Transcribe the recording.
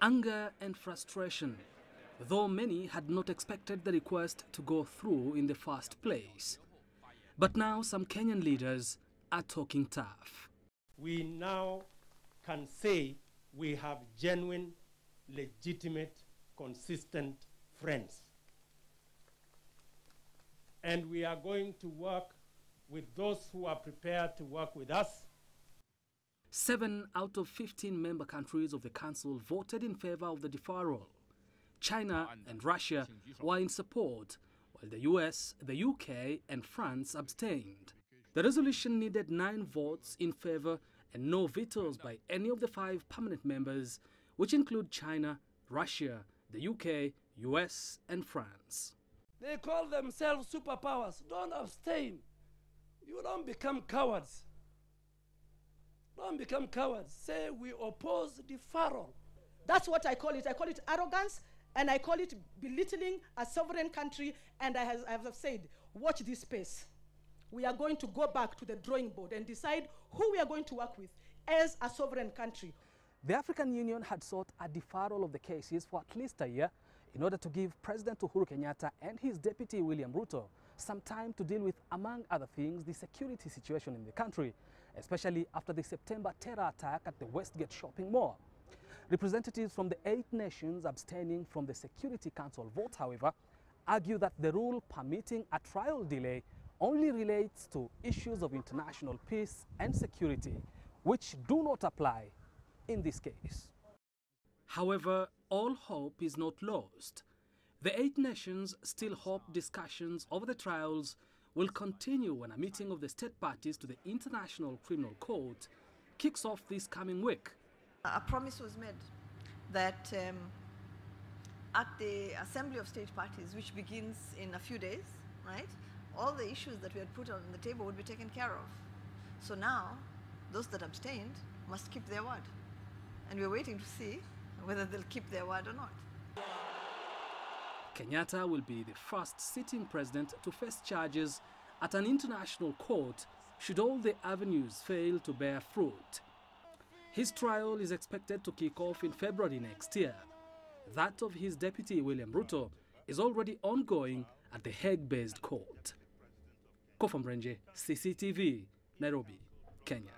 Anger and frustration, though many had not expected the request to go through in the first place. But now some Kenyan leaders are talking tough. We now can say we have genuine, legitimate, consistent friends. And we are going to work with those who are prepared to work with us. 7 out of 15 member countries of the Council voted in favor of the deferral. China and Russia were in support, while the US, the UK and France abstained. The resolution needed 9 votes in favor and no vetoes by any of the 5 permanent members, which include China, Russia, the UK, US and France. They call themselves superpowers. Don't abstain. You don't become cowards. Don't become cowards. Say we oppose deferral. That's what I call it. I call it arrogance, and I call it belittling a sovereign country. And as I have said, watch this space. We are going to go back to the drawing board and decide who we are going to work with as a sovereign country. The African Union had sought a deferral of the cases for at least a year in order to give President Uhuru Kenyatta and his deputy William Ruto some time to deal with, among other things, the security situation in the country, especially after the September terror attack at the Westgate shopping mall. Representatives from the 8 nations abstaining from the Security Council vote, however, argue that the rule permitting a trial delay only relates to issues of international peace and security, which do not apply in this case. However, all hope is not lost. The 8 nations still hope discussions over the trials will continue when a meeting of the state parties to the International Criminal Court kicks off this coming week. A promise was made that at the Assembly of State Parties, which begins in a few days, right, all the issues that we had put on the table would be taken care of. So now, those that abstained must keep their word. And we're waiting to see whether they'll keep their word or not. Kenyatta will be the first sitting president to face charges at an international court should all the avenues fail to bear fruit. His trial is expected to kick off in February next year. That of his deputy William Ruto is already ongoing at the Hague-based court. Kofamrenje, CCTV, Nairobi, Kenya.